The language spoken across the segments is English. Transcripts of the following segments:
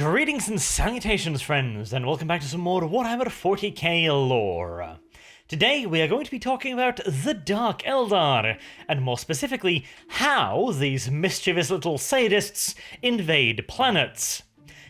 Greetings and salutations, friends, and welcome back to some more Warhammer 40k lore. Today we are going to be talking about the Dark Eldar, and more specifically, how these mischievous little sadists invade planets.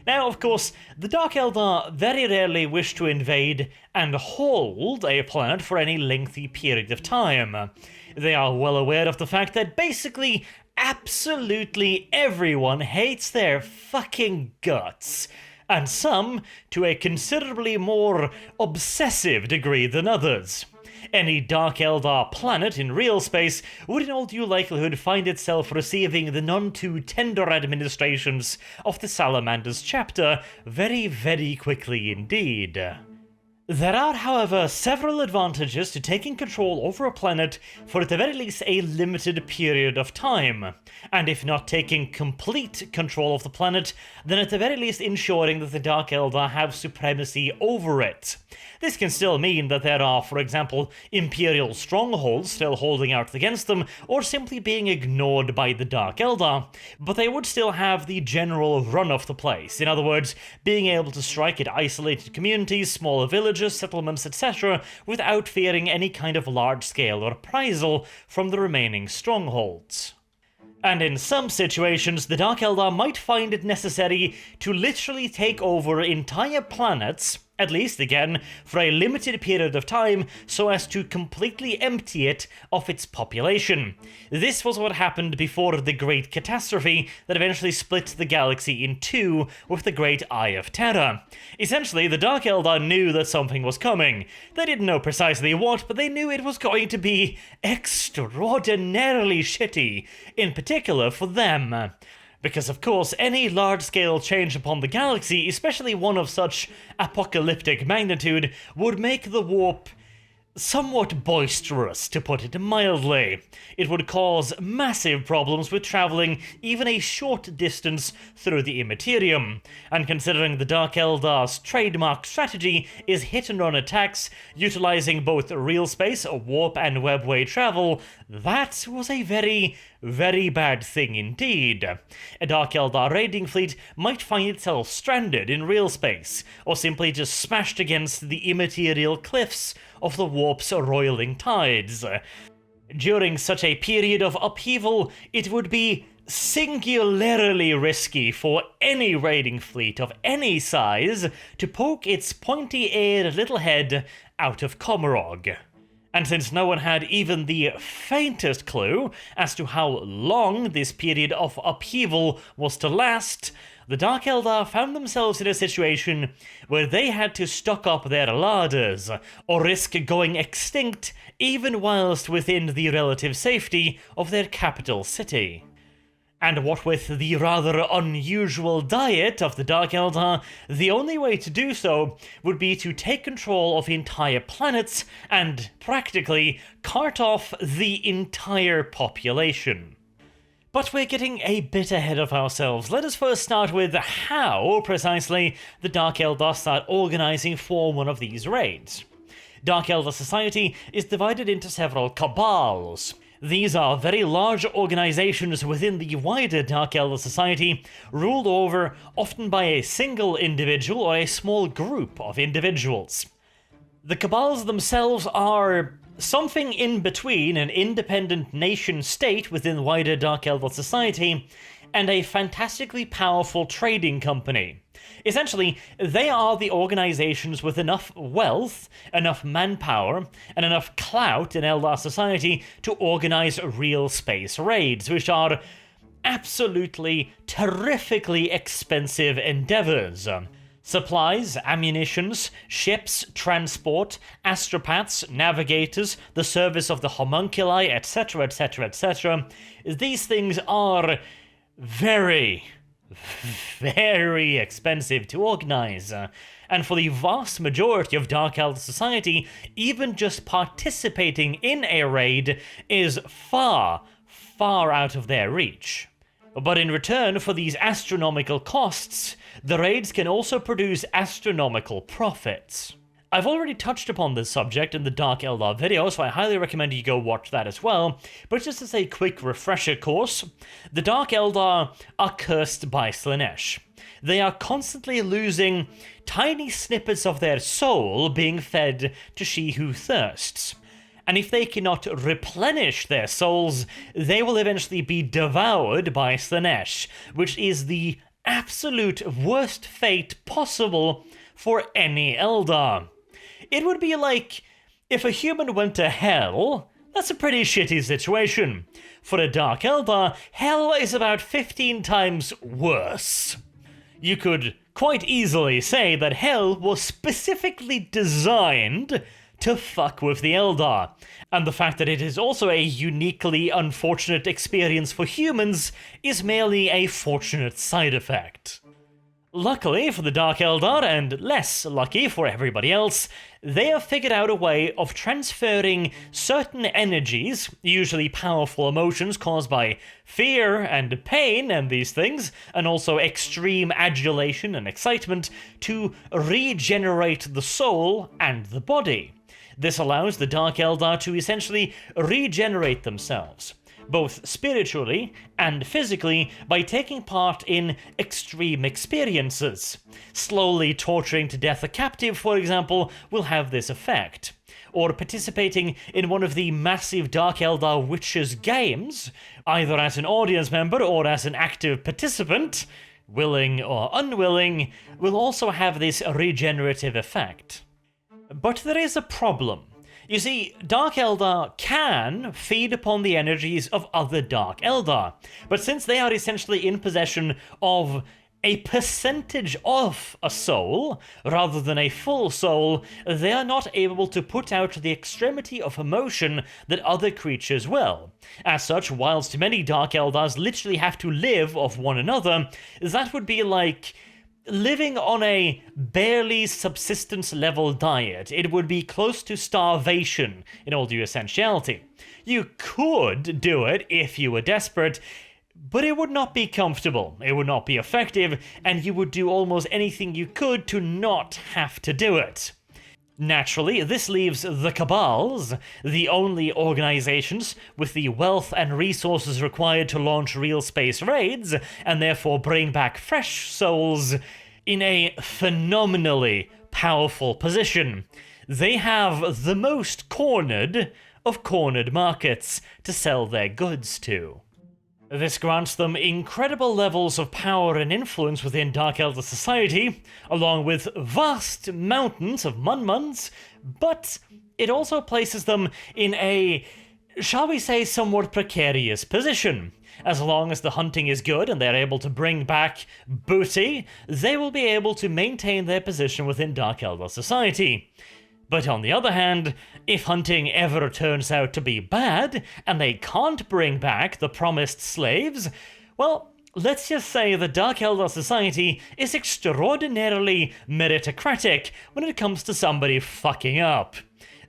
Now, of course, the Dark Eldar very rarely wish to invade and hold a planet for any lengthy period of time. They are well aware of the fact that basically absolutely everyone hates their fucking guts, and some to a considerably more obsessive degree than others. Any Dark Eldar planet in real space would in all due likelihood find itself receiving the none-too-tender administrations of the Salamanders chapter very, very quickly indeed. There are, however, several advantages to taking control over a planet for at the very least a limited period of time, and if not taking complete control of the planet, then at the very least ensuring that the Dark Eldar have supremacy over it. This can still mean that there are, for example, Imperial strongholds still holding out against them, or simply being ignored by the Dark Eldar, but they would still have the general run of the place. In other words, being able to strike at isolated communities, smaller villages, settlements, etc., without fearing any kind of large-scale reprisal from the remaining strongholds. And in some situations, the Dark Eldar might find it necessary to literally take over entire planets, at least again for a limited period of time, so as to completely empty it of its population. This was what happened before the Great Catastrophe that eventually split the galaxy in two with the Great Eye of Terror. Essentially, the Dark Eldar knew that something was coming. They didn't know precisely what, but they knew it was going to be extraordinarily shitty, in particular for them. Because, of course, any large-scale change upon the galaxy, especially one of such apocalyptic magnitude, would make the warp somewhat boisterous, to put it mildly. It would cause massive problems with travelling even a short distance through the Immaterium, and considering the Dark Eldar's trademark strategy is hit-and-run attacks, utilising both real space, warp, and webway travel, that was a very, very bad thing indeed. A Dark Eldar raiding fleet might find itself stranded in real space, or simply just smashed against the immaterial cliffs of the warp's roiling tides. During such a period of upheaval, it would be singularly risky for any raiding fleet of any size to poke its pointy-eared little head out of Komarog. And since no one had even the faintest clue as to how long this period of upheaval was to last, the Dark Eldar found themselves in a situation where they had to stock up their larders, or risk going extinct even whilst within the relative safety of their capital city. And what with the rather unusual diet of the Dark Eldar, the only way to do so would be to take control of entire planets and, practically, cart off the entire population. But we're getting a bit ahead of ourselves. Let us first start with how, precisely, the Dark Eldar start organising for one of these raids. Dark Eldar society is divided into several cabals. These are very large organizations within the wider Dark Eldar society, ruled over often by a single individual or a small group of individuals. The cabals themselves are something in between an independent nation-state within wider Dark Eldar society and a fantastically powerful trading company. Essentially, they are the organizations with enough wealth, enough manpower, and enough clout in Eldar society to organize real space raids, which are absolutely terrifically expensive endeavors. Supplies, ammunitions, ships, transport, astropaths, navigators, the service of the homunculi, etc., etc., etc. These things are very, very expensive to organize, and for the vast majority of Dark Eldar society, even just participating in a raid is far, far out of their reach. But in return for these astronomical costs, the raids can also produce astronomical profits. I've already touched upon this subject in the Dark Eldar video, so I highly recommend you go watch that as well. But just as a quick refresher course, the Dark Eldar are cursed by Slaanesh. They are constantly losing tiny snippets of their soul being fed to she who thirsts. And if they cannot replenish their souls, they will eventually be devoured by Slaanesh, which is the absolute worst fate possible for any Eldar. It would be like if a human went to hell. That's a pretty shitty situation. For a Dark Eldar, hell is about 15 times worse. You could quite easily say that hell was specifically designed to fuck with the Eldar, and the fact that it is also a uniquely unfortunate experience for humans is merely a fortunate side effect. Luckily for the Dark Eldar, and less lucky for everybody else, they have figured out a way of transferring certain energies, usually powerful emotions caused by fear and pain and these things, and also extreme adulation and excitement, to regenerate the soul and the body. This allows the Dark Eldar to essentially regenerate themselves, both spiritually and physically, by taking part in extreme experiences. Slowly torturing to death a captive, for example, will have this effect. Or participating in one of the massive Dark Eldar Witches games, either as an audience member or as an active participant, willing or unwilling, will also have this regenerative effect. But there is a problem. You see, Dark Eldar can feed upon the energies of other Dark Eldar, but since they are essentially in possession of a percentage of a soul, rather than a full soul, they are not able to put out the extremity of emotion that other creatures will. As such, whilst many Dark Eldars literally have to live off one another, that would be like living on a barely subsistence level diet. It would be close to starvation in all due essentiality. You could do it if you were desperate, but it would not be comfortable, it would not be effective, and you would do almost anything you could to not have to do it. Naturally, this leaves the Cabals, the only organizations with the wealth and resources required to launch real space raids, and therefore bring back fresh souls, in a phenomenally powerful position. They have the most cornered of cornered markets to sell their goods to. This grants them incredible levels of power and influence within Dark Eldar society, along with vast mountains of Munmuns, but it also places them in a, shall we say, somewhat precarious position. As long as the hunting is good and they're able to bring back booty, they will be able to maintain their position within Dark Eldar society. But on the other hand, if hunting ever turns out to be bad, and they can't bring back the promised slaves, well, let's just say the Dark Eldar society is extraordinarily meritocratic when it comes to somebody fucking up.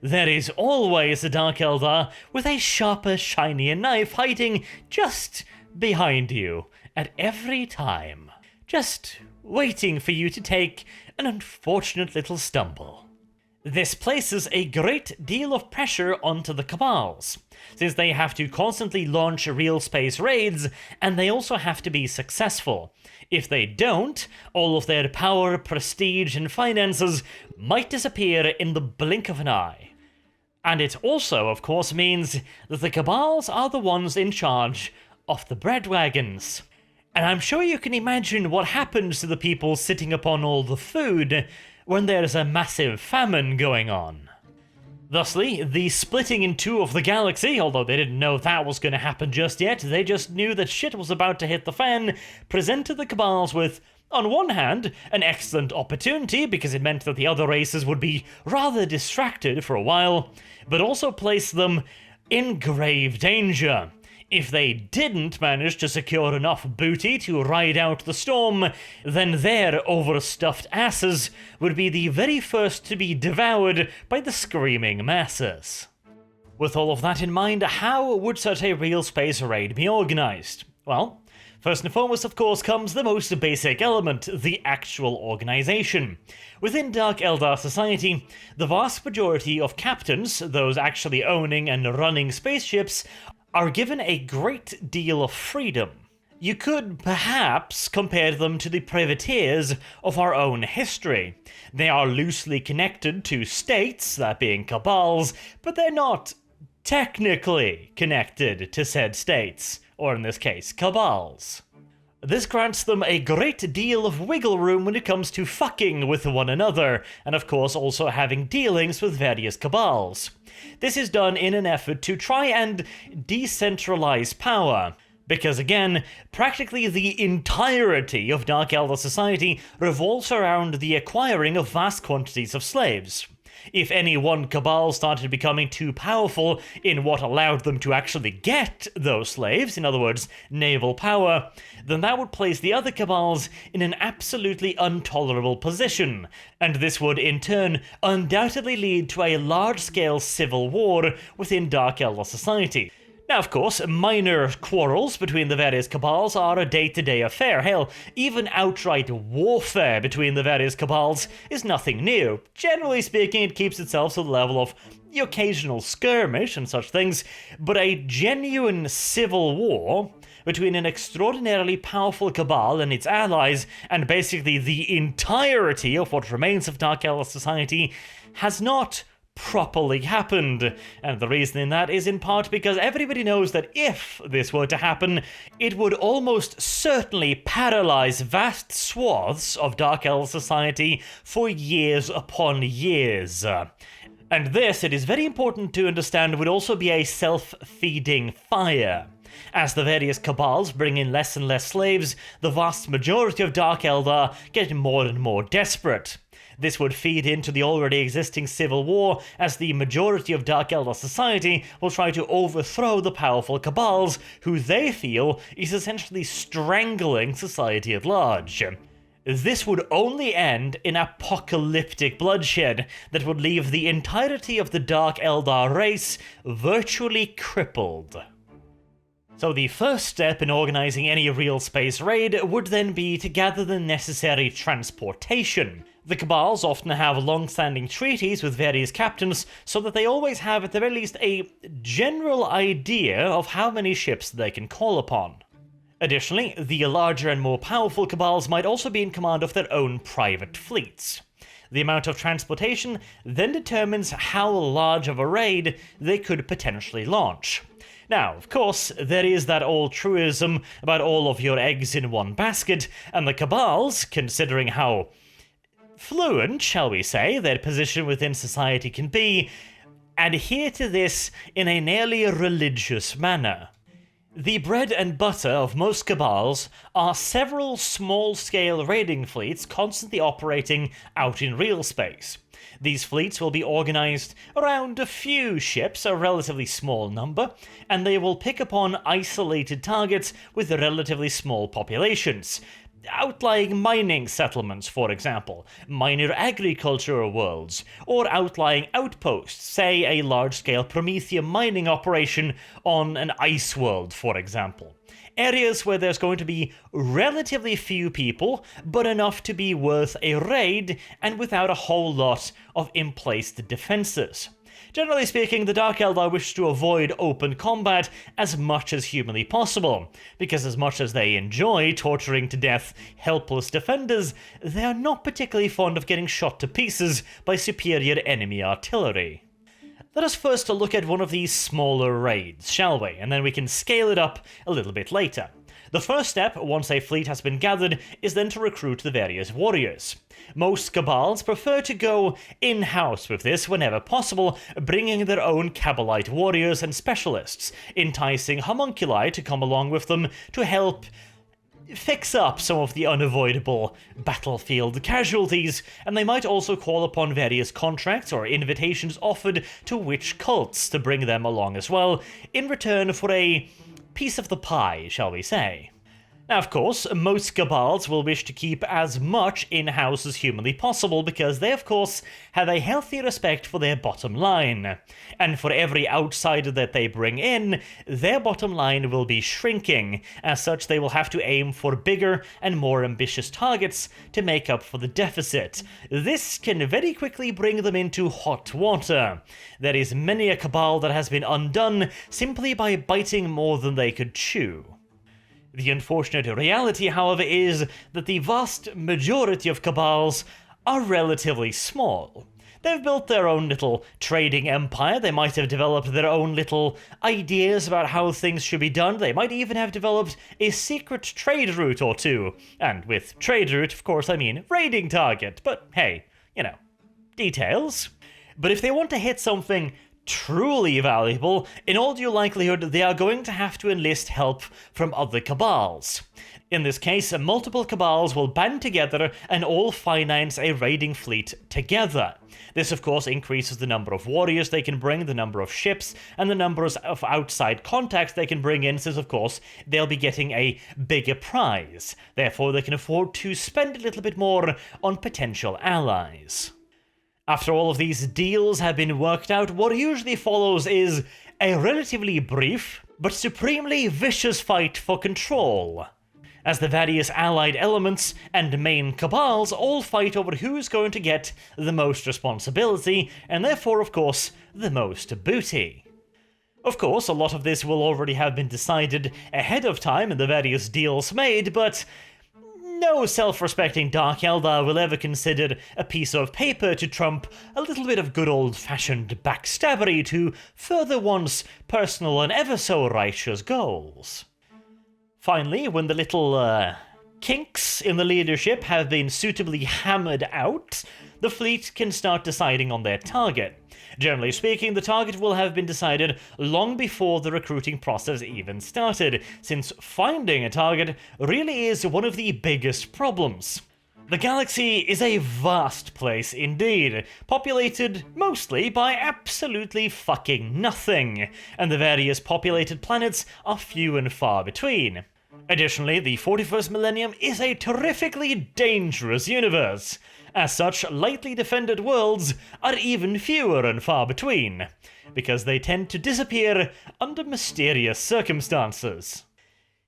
There is always a Dark Eldar with a sharper, shinier knife hiding just behind you at every time, just waiting for you to take an unfortunate little stumble. This places a great deal of pressure onto the Cabals, since they have to constantly launch real space raids, and they also have to be successful. If they don't, all of their power, prestige, and finances might disappear in the blink of an eye. And it also, of course, means that the Cabals are the ones in charge of the bread wagons. And I'm sure you can imagine what happens to the people sitting upon all the food when there's a massive famine going on. Thusly, the splitting in two of the galaxy, although they didn't know that was going to happen just yet, they just knew that shit was about to hit the fan, presented the Cabals with, on one hand, an excellent opportunity because it meant that the other races would be rather distracted for a while, but also placed them in grave danger. If they didn't manage to secure enough booty to ride out the storm, then their overstuffed asses would be the very first to be devoured by the screaming masses. With all of that in mind, how would such a real space raid be organized? Well, First and foremost, of course, comes the most basic element, the actual organization. Within Dark Eldar society, the vast majority of captains, those actually owning and running spaceships, are given a great deal of freedom. You could perhaps compare them to the privateers of our own history. They are loosely connected to states, that being cabals, but they're not technically connected to said states, or in this case, cabals. This grants them a great deal of wiggle room when it comes to fucking with one another, and of course also having dealings with various cabals. This is done in an effort to try and decentralize power. Because again, practically the entirety of Dark Eldar society revolves around the acquiring of vast quantities of slaves. If any one cabal started becoming too powerful in what allowed them to actually get those slaves, in other words, naval power, then that would place the other cabals in an absolutely intolerable position, and this would in turn undoubtedly lead to a large-scale civil war within Dark Eldar society. Now, of course, minor quarrels between the various cabals are a day-to-day affair. Hell, even outright warfare between the various cabals is nothing new. Generally speaking, it keeps itself to the level of the occasional skirmish and such things, but a genuine civil war between an extraordinarily powerful cabal and its allies, and basically the entirety of what remains of Dark Eldar society, has not properly happened, and the reason in that is in part because everybody knows that if this were to happen, it would almost certainly paralyze vast swaths of Dark Eldar society for years upon years. And this, it is very important to understand, would also be a self-feeding fire. As the various cabals bring in less and less slaves, the vast majority of Dark Eldar get more and more desperate. This would feed into the already existing civil war, as the majority of Dark Eldar society will try to overthrow the powerful cabals, who they feel is essentially strangling society at large. This would only end in apocalyptic bloodshed that would leave the entirety of the Dark Eldar race virtually crippled. So the first step in organizing any real space raid would then be to gather the necessary transportation. The cabals often have long-standing treaties with various captains, so that they always have at the very least a general idea of how many ships they can call upon. Additionally, the larger and more powerful cabals might also be in command of their own private fleets. The amount of transportation then determines how large of a raid they could potentially launch. Now, of course, there is that old truism about all of your eggs in one basket, and the cabals, considering how fluent, shall we say, their position within society can be, adhere to this in a nearly religious manner. The bread and butter of most cabals are several small-scale raiding fleets constantly operating out in real space. These fleets will be organized around a few ships, a relatively small number, and they will pick upon isolated targets with relatively small populations. Outlying mining settlements, for example, minor agricultural worlds, or outlying outposts, say a large-scale Prometheum mining operation on an ice world, for example. Areas where there's going to be relatively few people, but enough to be worth a raid, and without a whole lot of in-placed defenses. Generally speaking, the Dark Eldar wish to avoid open combat as much as humanly possible, because as much as they enjoy torturing to death helpless defenders, they are not particularly fond of getting shot to pieces by superior enemy artillery. Let us first look at one of these smaller raids, shall we, and then we can scale it up a little bit later. The first step, once a fleet has been gathered, is then to recruit the various warriors. Most cabals prefer to go in-house with this whenever possible, bringing their own Cabalite warriors and specialists, enticing homunculi to come along with them to help fix up some of the unavoidable battlefield casualties, and they might also call upon various contracts or invitations offered to witch cults to bring them along as well, in return for a piece of the pie, shall we say. Now, of course, most Cabals will wish to keep as much in-house as humanly possible because they, of course, have a healthy respect for their bottom line. And for every outsider that they bring in, their bottom line will be shrinking. As such, they will have to aim for bigger and more ambitious targets to make up for the deficit. This can very quickly bring them into hot water. There is many a Cabal that has been undone simply by biting more than they could chew. The unfortunate reality, however, is that the vast majority of Cabals are relatively small. They've built their own little trading empire, they might have developed their own little ideas about how things should be done, they might even have developed a secret trade route or two. And with trade route, of course, I mean raiding target, but hey, details. But if they want to hit something truly valuable, in all due likelihood they are going to have to enlist help from other Cabals. In this case, multiple Cabals will band together and all finance a raiding fleet together. This of course increases the number of warriors they can bring, the number of ships, and the numbers of outside contacts they can bring in, since of course they'll be getting a bigger prize. Therefore they can afford to spend a little bit more on potential allies. After all of these deals have been worked out, what usually follows is a relatively brief, but supremely vicious fight for control, as the various allied elements and main Cabals all fight over who's going to get the most responsibility, and therefore, of course, the most booty. Of course, a lot of this will already have been decided ahead of time in the various deals made, but no self-respecting Dark Eldar will ever consider a piece of paper to trump a little bit of good old-fashioned backstabbery to further one's personal and ever-so-righteous goals. Finally, when the little kinks in the leadership have been suitably hammered out, the fleet can start deciding on their target. Generally speaking, the target will have been decided long before the recruiting process even started, since finding a target really is one of the biggest problems. The galaxy is a vast place indeed, populated mostly by absolutely fucking nothing, and the various populated planets are few and far between. Additionally, the 41st millennium is a terrifically dangerous universe. As such, lightly defended worlds are even fewer and far between, because they tend to disappear under mysterious circumstances.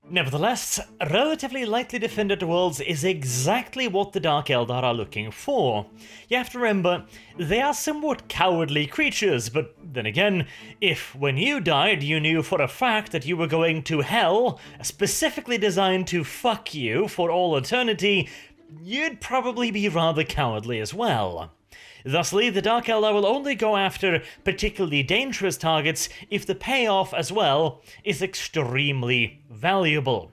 Nevertheless, relatively lightly defended worlds is exactly what the Dark Eldar are looking for. You have to remember, they are somewhat cowardly creatures, but then again, if when you died you knew for a fact that you were going to hell, specifically designed to fuck you for all eternity, you'd probably be rather cowardly as well. Thusly, the Dark Eldar will only go after particularly dangerous targets if the payoff as well is extremely valuable.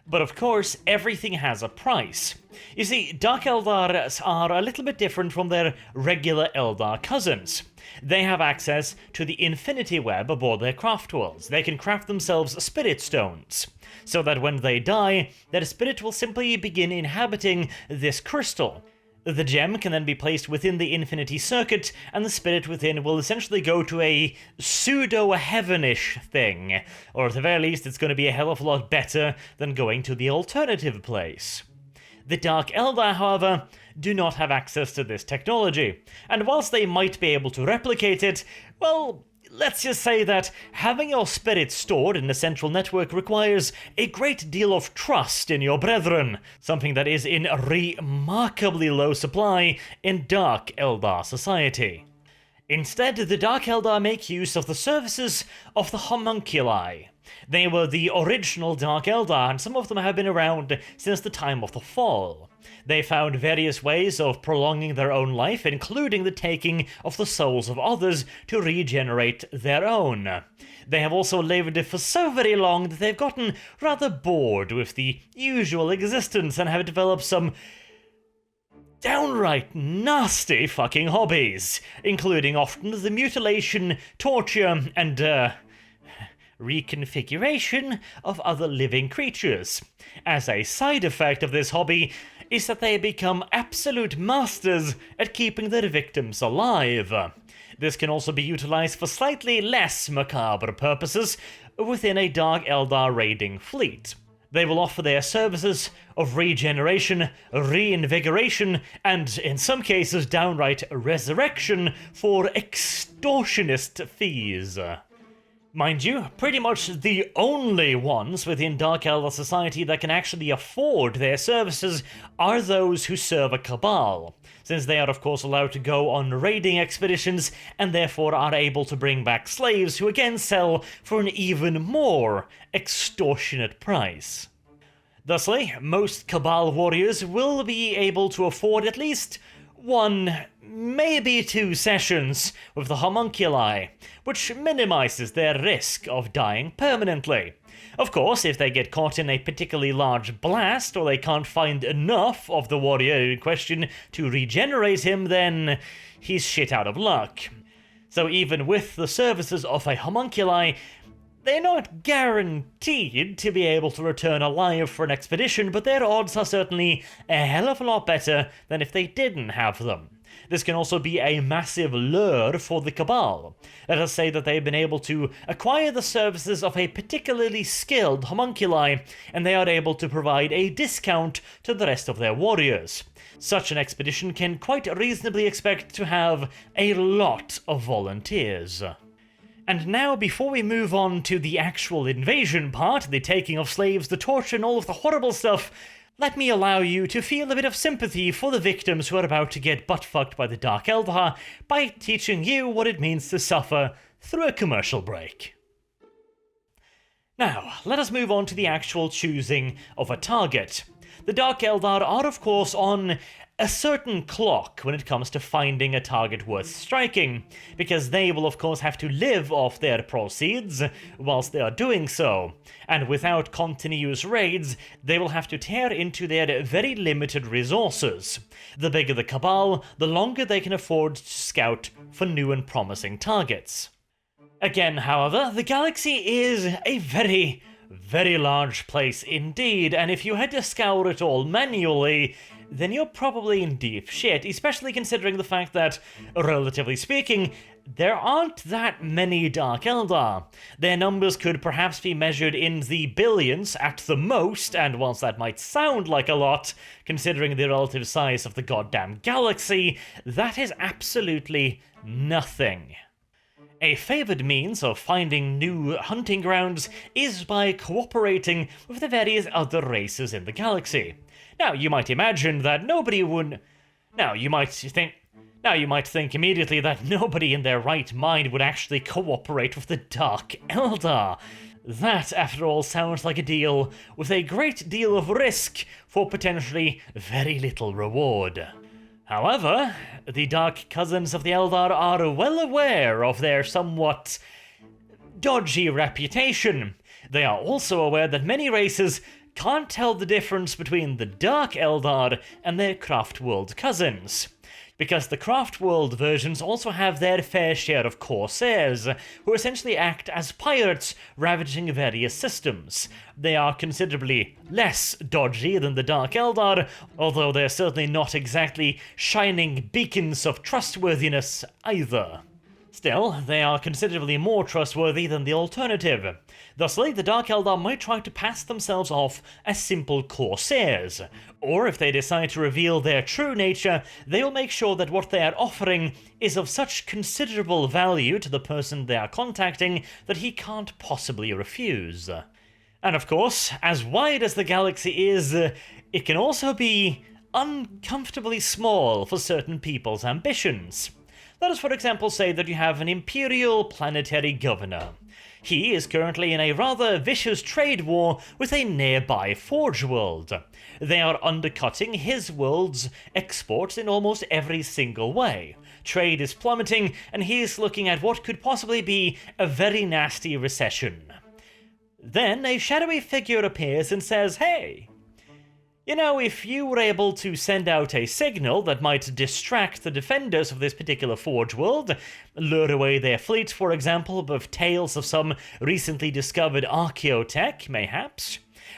But of course, everything has a price. You see, Dark Eldar are a little bit different from their regular Eldar cousins. They have access to the infinity web aboard their craft worlds. They can craft themselves spirit stones, so that when they die, their spirit will simply begin inhabiting this crystal. The gem can then be placed within the infinity circuit, and the spirit within will essentially go to a pseudo-heavenish thing, or at the very least it's going to be a hell of a lot better than going to the alternative place. The Dark Eldar, however, do not have access to this technology, and whilst they might be able to replicate it, well, let's just say that having your spirit stored in a central network requires a great deal of trust in your brethren, something that is in remarkably low supply in Dark Eldar society. Instead, the Dark Eldar make use of the services of the homunculi. They were the original Dark Eldar, and some of them have been around since the time of the Fall. They found various ways of prolonging their own life, including the taking of the souls of others to regenerate their own. They have also lived for so very long that they've gotten rather bored with the usual existence and have developed some downright nasty fucking hobbies, including often the mutilation, torture, and reconfiguration of other living creatures. As a side effect of this hobby is that they become absolute masters at keeping their victims alive. This can also be utilized for slightly less macabre purposes within a Dark Eldar raiding fleet. They will offer their services of regeneration, reinvigoration, and in some cases downright resurrection for extortionist fees. Mind you, pretty much the only ones within Dark Eldar society that can actually afford their services are those who serve a cabal, since they are of course allowed to go on raiding expeditions and therefore are able to bring back slaves who again sell for an even more extortionate price. Thusly, most cabal warriors will be able to afford at least one, maybe 2 sessions with the homunculi, which minimizes their risk of dying permanently. Of course, if they get caught in a particularly large blast, or they can't find enough of the warrior in question to regenerate him, then he's shit out of luck. So even with the services of a homunculi, they're not guaranteed to be able to return alive for an expedition, but their odds are certainly a hell of a lot better than if they didn't have them. This can also be a massive lure for the Cabal. Let us say that they've been able to acquire the services of a particularly skilled homunculi, and they are able to provide a discount to the rest of their warriors. Such an expedition can quite reasonably expect to have a lot of volunteers. And now, before we move on to the actual invasion part, the taking of slaves, the torture, and all of the horrible stuff, let me allow you to feel a bit of sympathy for the victims who are about to get butt-fucked by the Dark Eldar by teaching you what it means to suffer through a commercial break. Now, let us move on to the actual choosing of a target. The Dark Eldar are, of course, on a certain clock when it comes to finding a target worth striking, because they will of course have to live off their proceeds whilst they are doing so, and without continuous raids, they will have to tear into their very limited resources. The bigger the Cabal, the longer they can afford to scout for new and promising targets. Again, however, the galaxy is a very, very large place indeed, and if you had to scour it all manually, then you're probably in deep shit, especially considering the fact that, relatively speaking, there aren't that many Dark Eldar. Their numbers could perhaps be measured in the billions at the most, and whilst that might sound like a lot, considering the relative size of the goddamn galaxy, that is absolutely nothing. A favoured means of finding new hunting grounds is by cooperating with the various other races in the galaxy. Now, you might imagine that nobody would... Now, you might think immediately that nobody in their right mind would actually cooperate with the Dark Eldar. That, after all, sounds like a deal with a great deal of risk for potentially very little reward. However, the Dark Cousins of the Eldar are well aware of their somewhat dodgy reputation. They are also aware that many races can't tell the difference between the Dark Eldar and their Craftworld cousins, because the Craftworld versions also have their fair share of Corsairs, who essentially act as pirates ravaging various systems. They are considerably less dodgy than the Dark Eldar, although they're certainly not exactly shining beacons of trustworthiness either. Still, they are considerably more trustworthy than the alternative. Thusly, the Dark Eldar might try to pass themselves off as simple Corsairs, or if they decide to reveal their true nature, they will make sure that what they are offering is of such considerable value to the person they are contacting that he can't possibly refuse. And of course, as wide as the galaxy is, it can also be uncomfortably small for certain people's ambitions. Let us, for example, say that you have an Imperial Planetary governor. He is currently in a rather vicious trade war with a nearby Forge world. They are undercutting his world's exports in almost every single way. Trade is plummeting, and he is looking at what could possibly be a very nasty recession. Then a shadowy figure appears and says, "Hey, you know, if you were able to send out a signal that might distract the defenders of this particular Forge world, lure away their fleet, for example, with tales of some recently discovered archaeotech,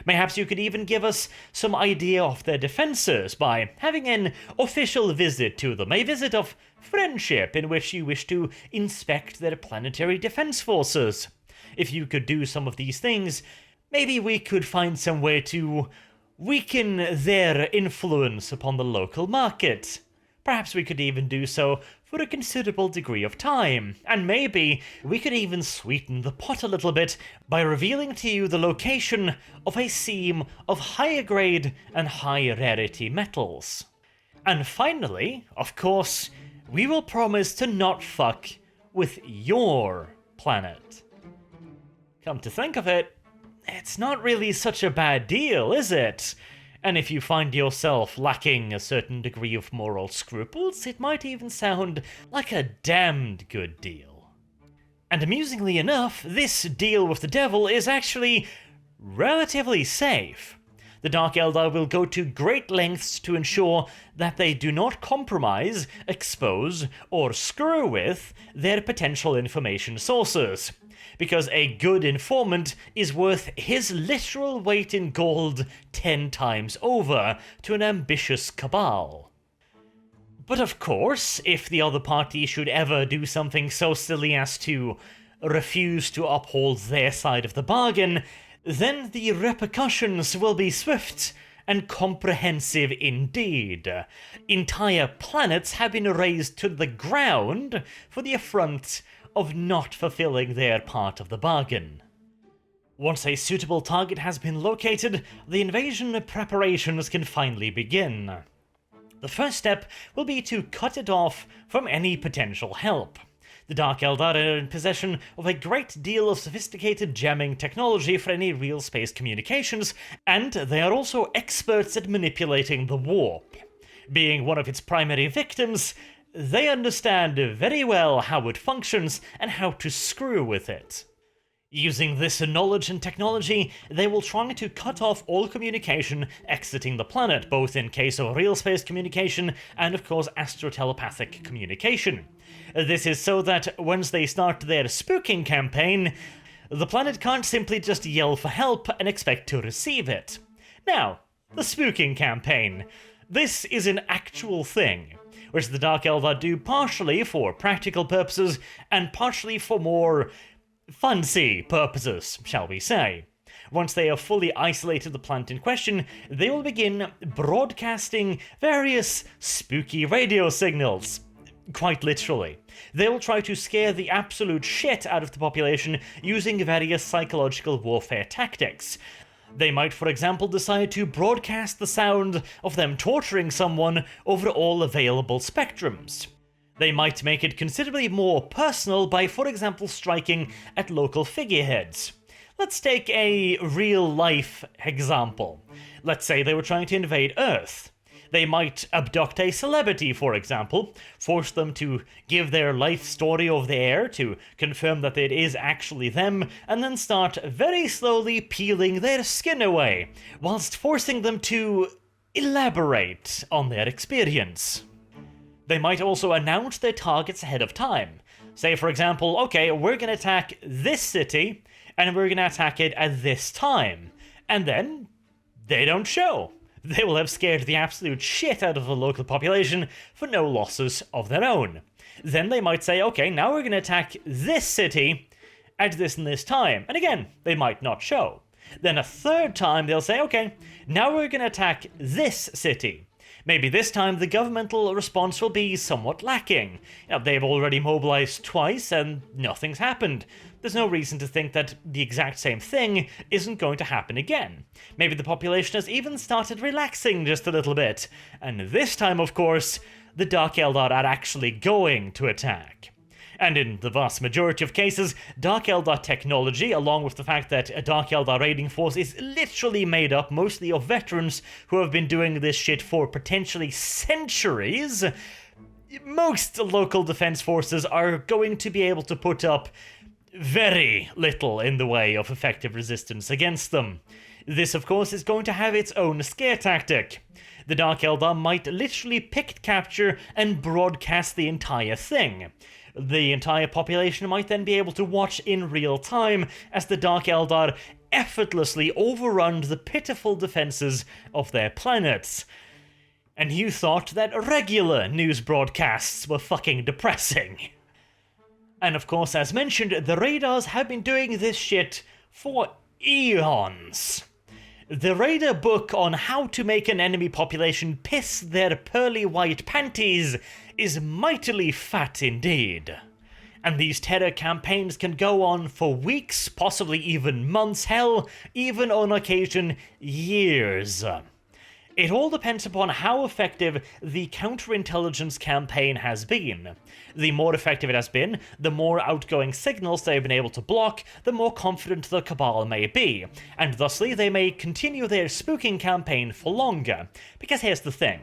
Perhaps you could even give us some idea of their defenses by having an official visit to them, a visit of friendship in which you wish to inspect their planetary defense forces. If you could do some of these things, maybe we could find some way to weaken their influence upon the local market. Perhaps we could even do so for a considerable degree of time, and maybe we could even sweeten the pot a little bit by revealing to you the location of a seam of higher grade and higher rarity metals. And finally, of course, we will promise to not fuck with your planet. Come to think of it, it's not really such a bad deal, is it? And if you find yourself lacking a certain degree of moral scruples, it might even sound like a damned good deal. And amusingly enough, this deal with the devil is actually relatively safe. The Dark Eldar will go to great lengths to ensure that they do not compromise, expose, or screw with their potential information sources, because a good informant is worth his literal weight in gold 10 times over to an ambitious cabal. But of course, if the other party should ever do something so silly as to refuse to uphold their side of the bargain, then the repercussions will be swift and comprehensive indeed. Entire planets have been razed to the ground for the affront of not fulfilling their part of the bargain. Once a suitable target has been located, the invasion preparations can finally begin. The first step will be to cut it off from any potential help. The Dark Eldar are in possession of a great deal of sophisticated jamming technology for any real space communications, and they are also experts at manipulating the warp. Being one of its primary victims, they understand very well how it functions and how to screw with it. Using this knowledge and technology, they will try to cut off all communication exiting the planet, both in case of real space communication and of course astro-telepathic communication. This is so that once they start their spooking campaign, the planet can't simply just yell for help and expect to receive it. Now, the spooking campaign. This is an actual thing, which the Dark Eldar do partially for practical purposes and partially for more fancy purposes, shall we say. Once they have fully isolated the planet in question, they will begin broadcasting various spooky radio signals. Quite literally. They will try to scare the absolute shit out of the population using various psychological warfare tactics. They might, for example, decide to broadcast the sound of them torturing someone over all available spectrums. They might make it considerably more personal by, for example, striking at local figureheads. Let's take a real-life example. Let's say they were trying to invade Earth. They might abduct a celebrity, for example, force them to give their life story over the air to confirm that it is actually them, and then start very slowly peeling their skin away, whilst forcing them to elaborate on their experience. They might also announce their targets ahead of time. Say, for example, okay, we're going to attack this city, and we're going to attack it at this time. And then they don't show. They will have scared the absolute shit out of the local population for no losses of their own. Then they might say, okay, now we're going to attack this city at this and this time. And again, they might not show. Then a third time they'll say, okay, now we're going to attack this city. Maybe this time the governmental response will be somewhat lacking. They've already mobilized twice and nothing's happened. There's no reason to think that the exact same thing isn't going to happen again. Maybe the population has even started relaxing just a little bit. And this time, of course, the Dark Eldar are actually going to attack. And in the vast majority of cases, Dark Eldar technology, along with the fact that a Dark Eldar raiding force is literally made up mostly of veterans who have been doing this shit for potentially centuries, most local defense forces are going to be able to put up very little in the way of effective resistance against them. This, of course, is going to have its own scare tactic. The Dark Eldar might literally pick capture and broadcast the entire thing. The entire population might then be able to watch in real time as the Dark Eldar effortlessly overrun the pitiful defenses of their planets. And you thought that regular news broadcasts were fucking depressing. And of course, as mentioned, the radars have been doing this shit for eons. They read a book on how to make an enemy population piss their pearly white panties is mightily fat indeed. And these terror campaigns can go on for weeks, possibly even months, hell, even on occasion, years. It all depends upon how effective the counterintelligence campaign has been. The more effective it has been, the more outgoing signals they've been able to block, the more confident the Cabal may be, and thusly they may continue their spooking campaign for longer. Because here's the thing.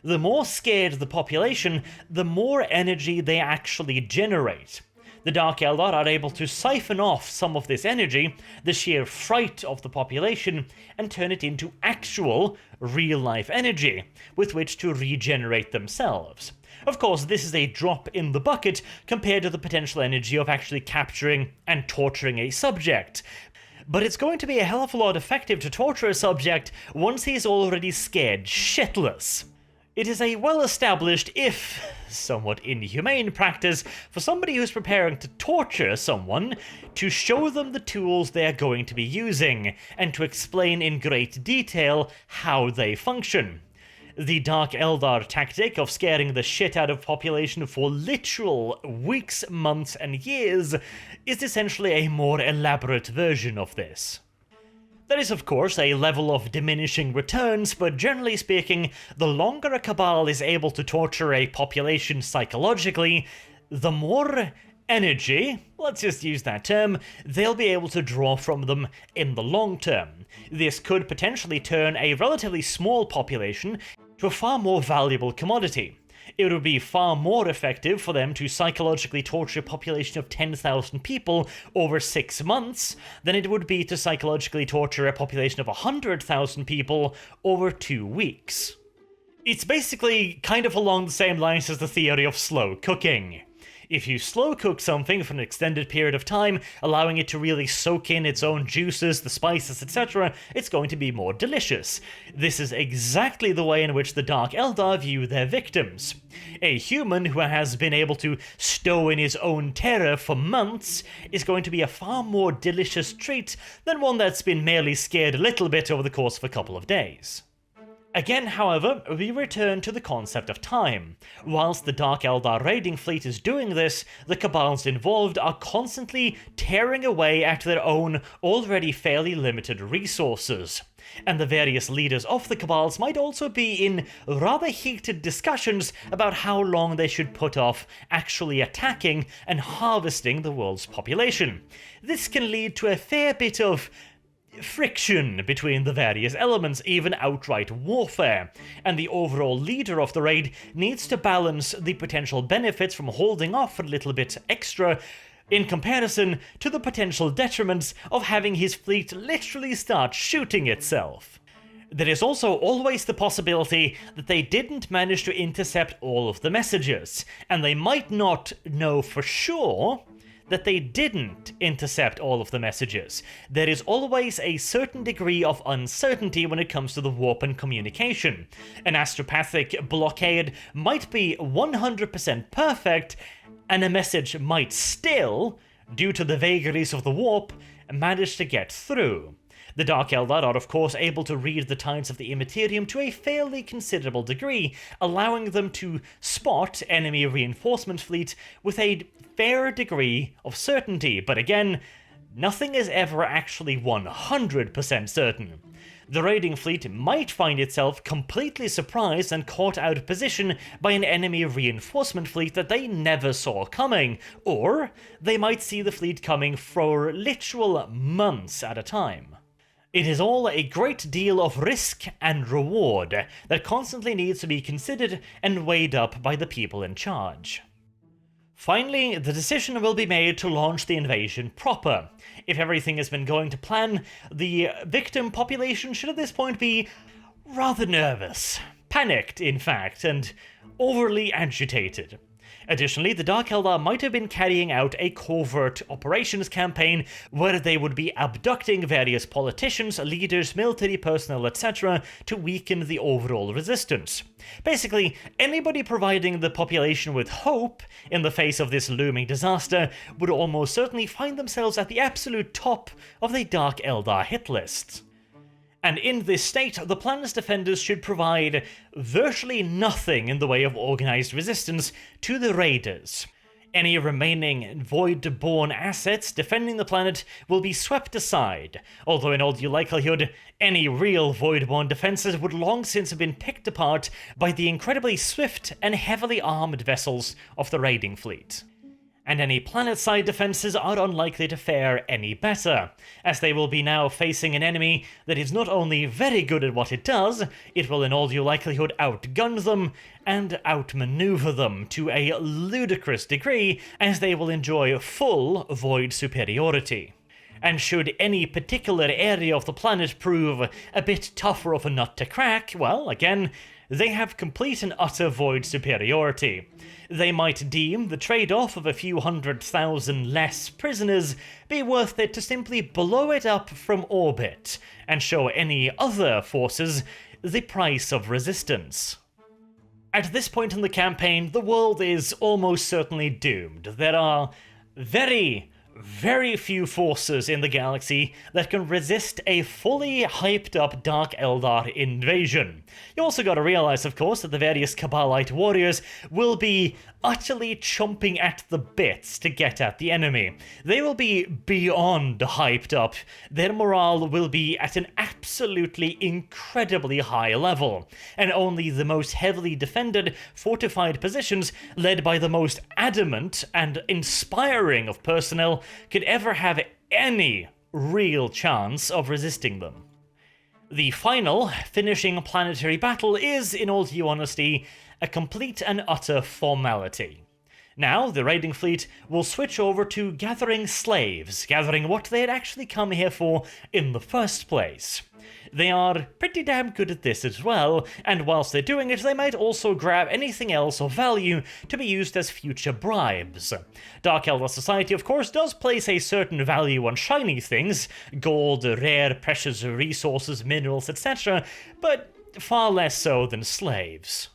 The more scared the population, the more energy they actually generate. The Dark Eldar are able to siphon off some of this energy, the sheer fright of the population, and turn it into actual, real-life energy, with which to regenerate themselves. Of course, this is a drop in the bucket compared to the potential energy of actually capturing and torturing a subject. But it's going to be a hell of a lot effective to torture a subject once he's already scared shitless. It is a well-established, if somewhat inhumane practice for somebody who's preparing to torture someone to show them the tools they're going to be using, and to explain in great detail how they function. The Dark Eldar tactic of scaring the shit out of population for literal weeks, months, and years is essentially a more elaborate version of this. There is, of course, a level of diminishing returns, but generally speaking, the longer a Cabal is able to torture a population psychologically, the more energy, let's just use that term, they'll be able to draw from them in the long term. This could potentially turn a relatively small population to a far more valuable commodity. It would be far more effective for them to psychologically torture a population of 10,000 people over 6 months than it would be to psychologically torture a population of 100,000 people over 2 weeks. It's basically kind of along the same lines as the theory of slow cooking. If you slow cook something for an extended period of time, allowing it to really soak in its own juices, the spices, etc., it's going to be more delicious. This is exactly the way in which the Dark Eldar view their victims. A human who has been able to stow in his own terror for months is going to be a far more delicious treat than one that's been merely scared a little bit over the course of a couple of days. Again, however, we return to the concept of time. Whilst the Dark Eldar raiding fleet is doing this, the Cabals involved are constantly tearing away at their own, already fairly limited resources. And the various leaders of the Cabals might also be in rather heated discussions about how long they should put off actually attacking and harvesting the world's population. This can lead to a fair bit of friction between the various elements, even outright warfare, and the overall leader of the raid needs to balance the potential benefits from holding off a little bit extra in comparison to the potential detriments of having his fleet literally start shooting itself. There is also always the possibility that they didn't manage to intercept all of the messages, and they might not know for sure that they didn't intercept all of the messages. There is always a certain degree of uncertainty when it comes to the warp and communication. An astropathic blockade might be 100% perfect, and a message might still, due to the vagaries of the warp, manage to get through. The Dark Eldar are of course able to read the tides of the Immaterium to a fairly considerable degree, allowing them to spot enemy reinforcement fleet with a fair degree of certainty, but again, nothing is ever actually 100% certain. The raiding fleet might find itself completely surprised and caught out of position by an enemy reinforcement fleet that they never saw coming, or they might see the fleet coming for literal months at a time. It is all a great deal of risk and reward that constantly needs to be considered and weighed up by the people in charge. Finally, the decision will be made to launch the invasion proper. If everything has been going to plan, the victim population should at this point be rather nervous, panicked in fact, and overly agitated. Additionally, the Dark Eldar might have been carrying out a covert operations campaign where they would be abducting various politicians, leaders, military personnel, etc. to weaken the overall resistance. Basically, anybody providing the population with hope in the face of this looming disaster would almost certainly find themselves at the absolute top of the Dark Eldar hit list. And in this state, the planet's defenders should provide virtually nothing in the way of organized resistance to the raiders. Any remaining void-born assets defending the planet will be swept aside, although in all due likelihood, any real void-born defenses would long since have been picked apart by the incredibly swift and heavily armed vessels of the raiding fleet. And any planet-side defenses are unlikely to fare any better, as they will be now facing an enemy that is not only very good at what it does, it will in all due likelihood outgun them and outmaneuver them to a ludicrous degree, as they will enjoy full void superiority. And should any particular area of the planet prove a bit tougher of a nut to crack, well, again, they have complete and utter void superiority. They might deem the trade-off of a few 100,000 less prisoners be worth it to simply blow it up from orbit and show any other forces the price of resistance. At this point in the campaign, the world is almost certainly doomed. There are very few forces in the galaxy that can resist a fully hyped up Dark Eldar invasion. You also gotta realize, of course, that the various Kabbalite warriors will be utterly chomping at the bits to get at the enemy. They will be beyond hyped up. Their morale will be at an absolutely incredibly high level, and only the most heavily defended, fortified positions, led by the most adamant and inspiring of personnel, could ever have any real chance of resisting them. The final, finishing planetary battle is, in all due honesty, a complete and utter formality. Now, the raiding fleet will switch over to gathering slaves, gathering what they had actually come here for in the first place. They are pretty damn good at this as well, and whilst they're doing it, they might also grab anything else of value to be used as future bribes. Dark Eldar society, of course, does place a certain value on shiny things, gold, rare, precious resources, minerals, etc., but far less so than slaves.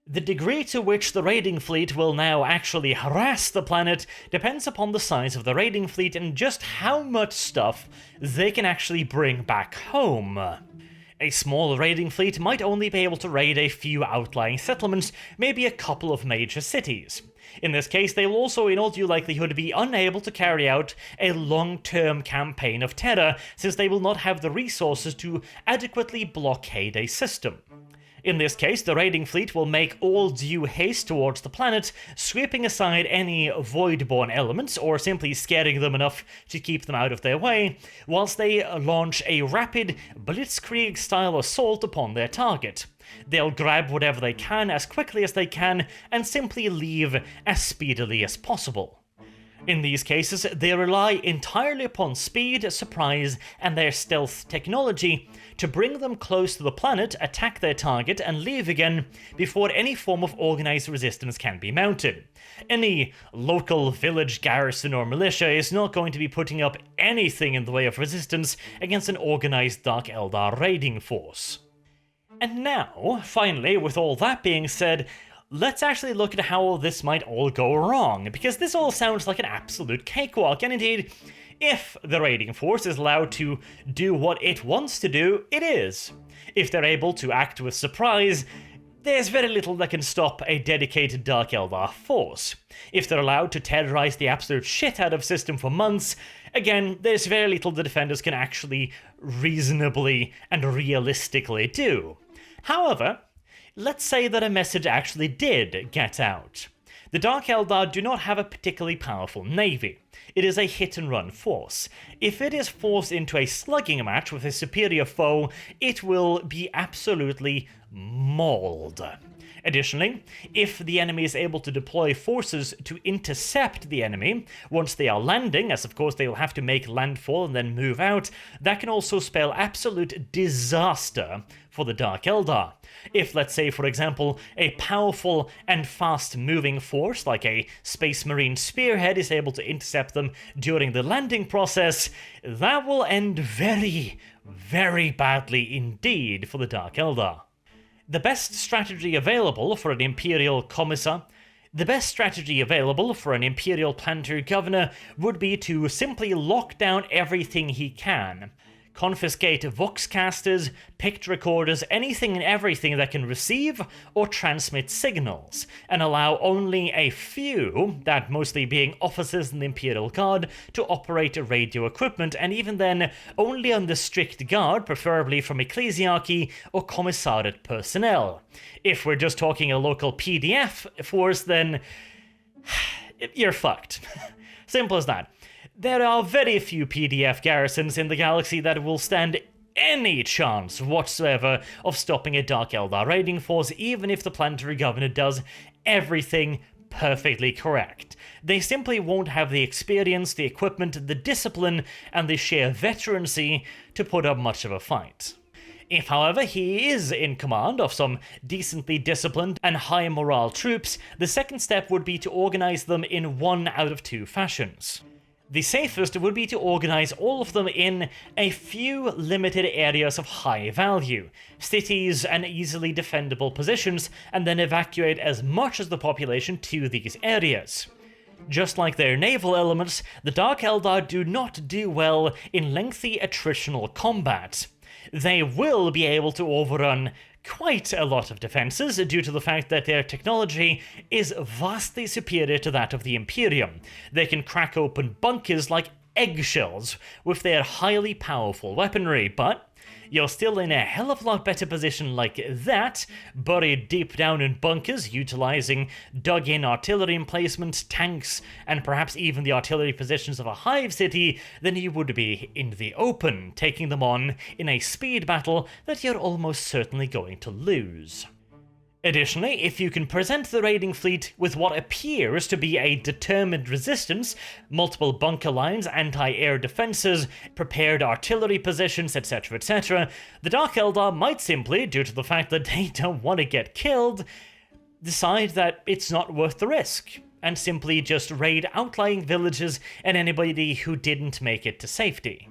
The degree to which the raiding fleet will now actually harass the planet depends upon the size of the raiding fleet and just how much stuff they can actually bring back home. A small raiding fleet might only be able to raid a few outlying settlements, maybe a couple of major cities. In this case, they will also in all due likelihood be unable to carry out a long-term campaign of terror, since they will not have the resources to adequately blockade a system. In this case, the raiding fleet will make all due haste towards the planet, sweeping aside any void-born elements, or simply scaring them enough to keep them out of their way, whilst they launch a rapid, blitzkrieg-style assault upon their target. They'll grab whatever they can as quickly as they can, and simply leave as speedily as possible. In these cases, they rely entirely upon speed, surprise, and their stealth technology to bring them close to the planet, attack their target, and leave again before any form of organized resistance can be mounted. Any local village garrison or militia is not going to be putting up anything in the way of resistance against an organized Dark Eldar raiding force. And now, finally, with all that being said, let's actually look at how this might all go wrong, because this all sounds like an absolute cakewalk, and indeed, if the raiding force is allowed to do what it wants to do, it is. If they're able to act with surprise, there's very little that can stop a dedicated Dark Eldar force. If they're allowed to terrorize the absolute shit out of system for months, again, there's very little the defenders can actually reasonably and realistically do. However, let's say that a message actually did get out. The Dark Eldar do not have a particularly powerful navy. It is a hit-and-run force. If it is forced into a slugging match with a superior foe, it will be absolutely mauled. Additionally, if the enemy is able to deploy forces to intercept the enemy once they are landing, as of course they will have to make landfall and then move out, that can also spell absolute disaster for the Dark Eldar. If, let's say, for example, a powerful and fast-moving force like a Space Marine spearhead is able to intercept them during the landing process, that will end very, very badly indeed for the Dark Eldar. The best strategy available for an Imperial Commissar, the best strategy available for an Imperial Planetary Governor would be to simply lock down everything he can. Confiscate voxcasters, pict recorders, anything and everything that can receive or transmit signals, and allow only a few, that mostly being officers in the Imperial Guard, to operate radio equipment, and even then only under strict guard, preferably from ecclesiarchy or commissariat personnel. If we're just talking a local PDF force, then you're fucked. Simple as that. There are very few PDF garrisons in the galaxy that will stand any chance whatsoever of stopping a Dark Eldar raiding force, even if the Planetary Governor does everything perfectly correct. They simply won't have the experience, the equipment, the discipline, and the sheer veterancy to put up much of a fight. If, however, he is in command of some decently disciplined and high morale troops, the second step would be to organize them in one out of two fashions. The safest would be to organize all of them in a few limited areas of high value, cities and easily defendable positions, and then evacuate as much of the population to these areas. Just like their naval elements, the Dark Eldar do not do well in lengthy attritional combat. They will be able to overrun quite a lot of defenses due to the fact that their technology is vastly superior to that of the Imperium. They can crack open bunkers like eggshells with their highly powerful weaponry, but you're still in a hell of a lot better position like that, buried deep down in bunkers, utilizing dug-in artillery emplacements, tanks, and perhaps even the artillery positions of a hive city, than you would be in the open, taking them on in a speed battle that you're almost certainly going to lose. Additionally, if you can present the raiding fleet with what appears to be a determined resistance, multiple bunker lines, anti-air defenses, prepared artillery positions, etc., etc., the Dark Eldar might simply, due to the fact that they don't want to get killed, decide that it's not worth the risk, and simply just raid outlying villages and anybody who didn't make it to safety.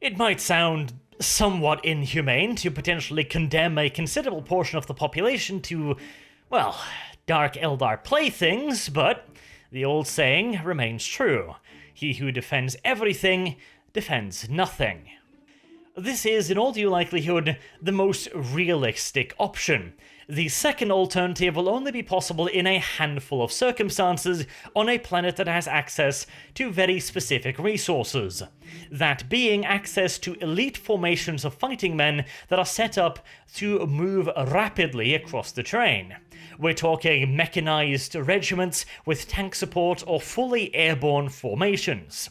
It might sound somewhat inhumane to potentially condemn a considerable portion of the population to, well, Dark Eldar playthings, but the old saying remains true. He who defends everything defends nothing. This is, in all due likelihood, the most realistic option. The second alternative will only be possible in a handful of circumstances on a planet that has access to very specific resources. That being access to elite formations of fighting men that are set up to move rapidly across the terrain. We're talking mechanized regiments with tank support or fully airborne formations.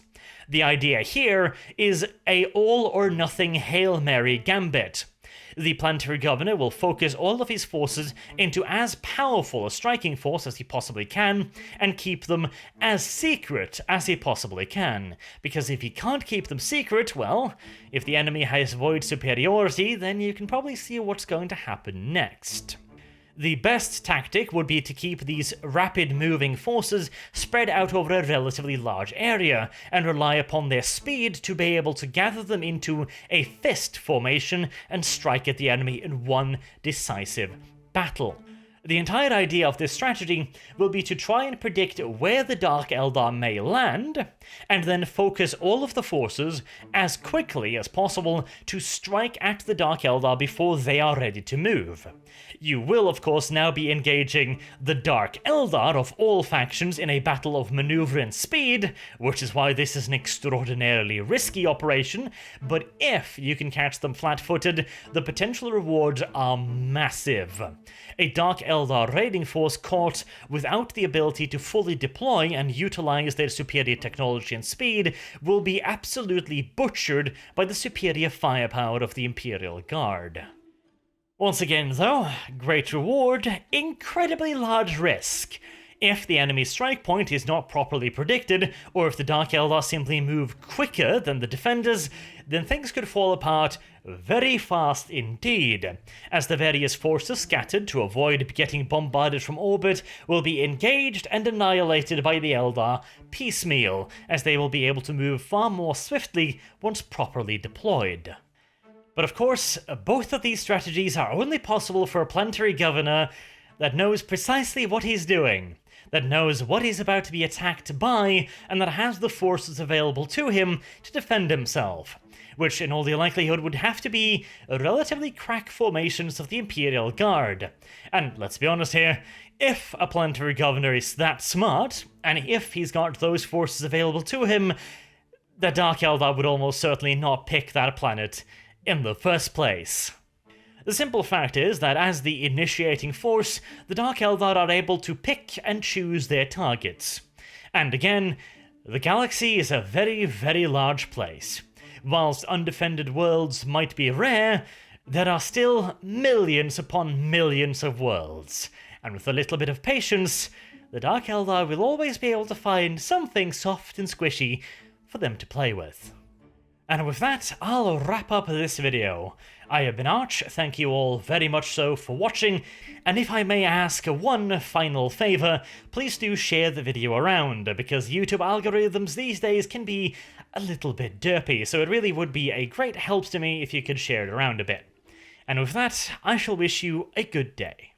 The idea here is a all-or-nothing Hail Mary gambit. The Planetary Governor will focus all of his forces into as powerful a striking force as he possibly can, and keep them as secret as he possibly can. Because if he can't keep them secret, well, if the enemy has void superiority, then you can probably see what's going to happen next. The best tactic would be to keep these rapid-moving forces spread out over a relatively large area, and rely upon their speed to be able to gather them into a fist formation and strike at the enemy in one decisive battle. The entire idea of this strategy will be to try and predict where the Dark Eldar may land, and then focus all of the forces as quickly as possible to strike at the Dark Eldar before they are ready to move. You will, of course, now be engaging the Dark Eldar of all factions in a battle of maneuver and speed, which is why this is an extraordinarily risky operation, but if you can catch them flat-footed, the potential rewards are massive. A Dark Eldar raiding force caught without the ability to fully deploy and utilize their superior technology and speed will be absolutely butchered by the superior firepower of the Imperial Guard. Once again though, great reward, incredibly large risk. If the enemy's strike point is not properly predicted, or if the Dark Eldar simply move quicker than the defenders, then things could fall apart very fast indeed, as the various forces scattered to avoid getting bombarded from orbit will be engaged and annihilated by the Eldar piecemeal, as they will be able to move far more swiftly once properly deployed. But of course, both of these strategies are only possible for a planetary governor that knows precisely what he's doing, that knows what he's about to be attacked by, and that has the forces available to him to defend himself, which in all the likelihood would have to be relatively crack formations of the Imperial Guard. And let's be honest here, if a planetary governor is that smart, and if he's got those forces available to him, the Dark Eldar would almost certainly not pick that planet in the first place. The simple fact is that as the initiating force, the Dark Eldar are able to pick and choose their targets. And again, the galaxy is a very, very large place. Whilst undefended worlds might be rare, there are still millions upon millions of worlds. And with a little bit of patience, the Dark Eldar will always be able to find something soft and squishy for them to play with. And with that, I'll wrap up this video. I have been Arch, thank you all very much so for watching, and if I may ask one final favour, please do share the video around, because YouTube algorithms these days can be a little bit derpy, so it really would be a great help to me if you could share it around a bit. And with that, I shall wish you a good day.